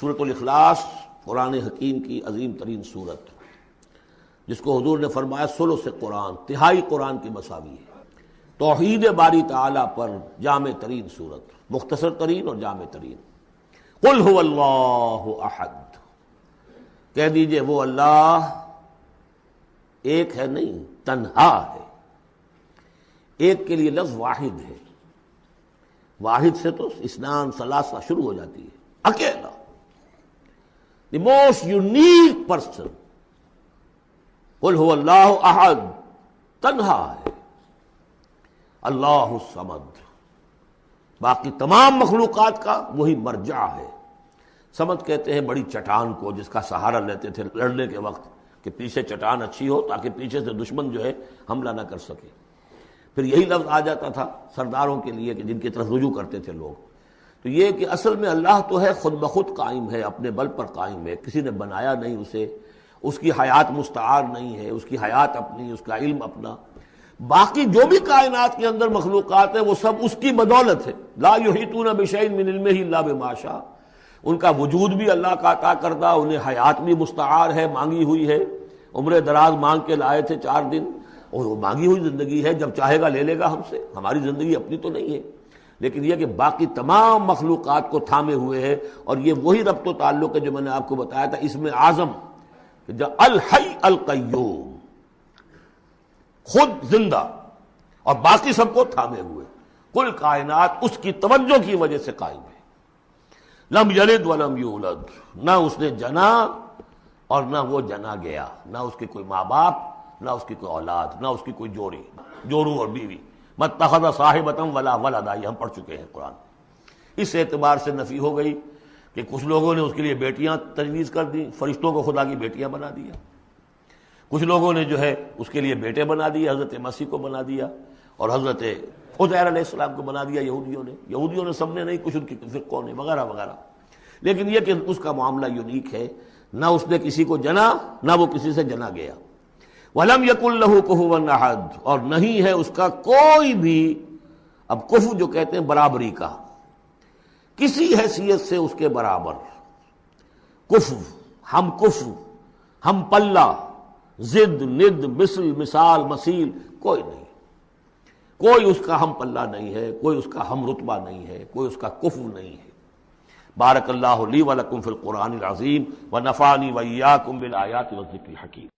سورۃ الاخلاص قرآن حکیم کی عظیم ترین سورت، جس کو حضور نے فرمایا ثلث قرآن، تہائی قرآن کی مساوی ہے۔ توحید باری تعالیٰ پر جامع ترین سورت، مختصر ترین اور جامع ترین۔ قل هو اللہ احد، کہہ دیجئے وہ اللہ ایک ہے، نہیں تنہا ہے۔ ایک کے لیے لفظ واحد ہے، واحد سے تو اثنان ثلاثہ شروع ہو جاتی ہے، اکیلا، دی موسٹ یونیک پرسن۔ قل هو اللہ احد، تنہا ہے، اللہ الصمد، باقی تمام مخلوقات کا وہی مرجع ہے۔ صمد کہتے ہیں بڑی چٹان کو، جس کا سہارا لیتے تھے لڑنے کے وقت، کہ پیچھے چٹان اچھی ہو تاکہ پیچھے سے دشمن جو ہے حملہ نہ کر سکے۔ پھر یہی لفظ آ جاتا تھا سرداروں کے لیے کہ جن کی طرف رجوع کرتے تھے لوگ۔ تو یہ کہ اصل میں اللہ تو ہے خود بخود قائم ہے، اپنے بل پر قائم ہے، کسی نے بنایا نہیں اسے، اس کی حیات مستعار نہیں ہے، اس کی حیات اپنی، اس کا علم اپنا۔ باقی جو بھی کائنات کے اندر مخلوقات ہیں وہ سب اس کی بدولت ہے۔ لا یحیطون بشیء من علمہ الا بما شاء، ان کا وجود بھی اللہ کا عطا کردہ، انہیں حیات بھی مستعار ہے، مانگی ہوئی ہے۔ عمر دراز مانگ کے لائے تھے 4 دن، اور وہ مانگی ہوئی زندگی ہے، جب چاہے گا لے لے گا ہم سے، ہماری زندگی اپنی تو نہیں ہے۔ لیکن یہ کہ باقی تمام مخلوقات کو تھامے ہوئے ہے، اور یہ وہی ربط و تعلق ہے جو میں نے آپ کو بتایا تھا اسم اعظم، جو الحی القیوم، خود زندہ اور باقی سب کو تھامے ہوئے۔ کل کائنات اس کی توجہ کی وجہ سے قائم ہے۔ لم یلد ولم یولد، نہ اس نے جنا اور نہ وہ جنا گیا، نہ اس کے کوئی ماں باپ، نہ اس کی کوئی اولاد، نہ اس کی کوئی جورو اور بیوی۔ متخذ صاحبۃ ولا ولدا، یہ ہم پڑھ چکے ہیں قرآن۔ اس اعتبار سے نفی ہو گئی کہ کچھ لوگوں نے اس کے لیے بیٹیاں تجویز کر دی، فرشتوں کو خدا کی بیٹیاں بنا دیا۔ کچھ لوگوں نے جو ہے اس کے لیے بیٹے بنا دیے، حضرت مسیح کو بنا دیا، اور حضرت عزیر علیہ السلام کو بنا دیا یہودیوں نے سب نے نہیں، کچھ ان کی فرقوں نے وغیرہ وغیرہ۔ لیکن یہ کہ اس کا معاملہ یونیک ہے، نہ اس نے کسی کو جنا، نہ وہ کسی سے جنا گیا۔ وَلَمْ يَكُنْ لَهُ كُفُوًا أَحَدٌ، اور نہیں ہے اس کا کوئی بھی، اب کفو جو کہتے ہیں برابری کا، کسی حیثیت سے اس کے برابر۔ کفو، ہم پلہ، ضد، ند، مثل، مثال، مثیل، کوئی نہیں، کوئی اس کا ہم پلہ نہیں ہے، کوئی اس کا ہم رتبہ نہیں ہے، کوئی اس کا کفو نہیں ہے۔ بارک اللہ لی ولکم فی القرآن العظیم ونفعنی وإیاکم بالآیات والذکر الحکیم۔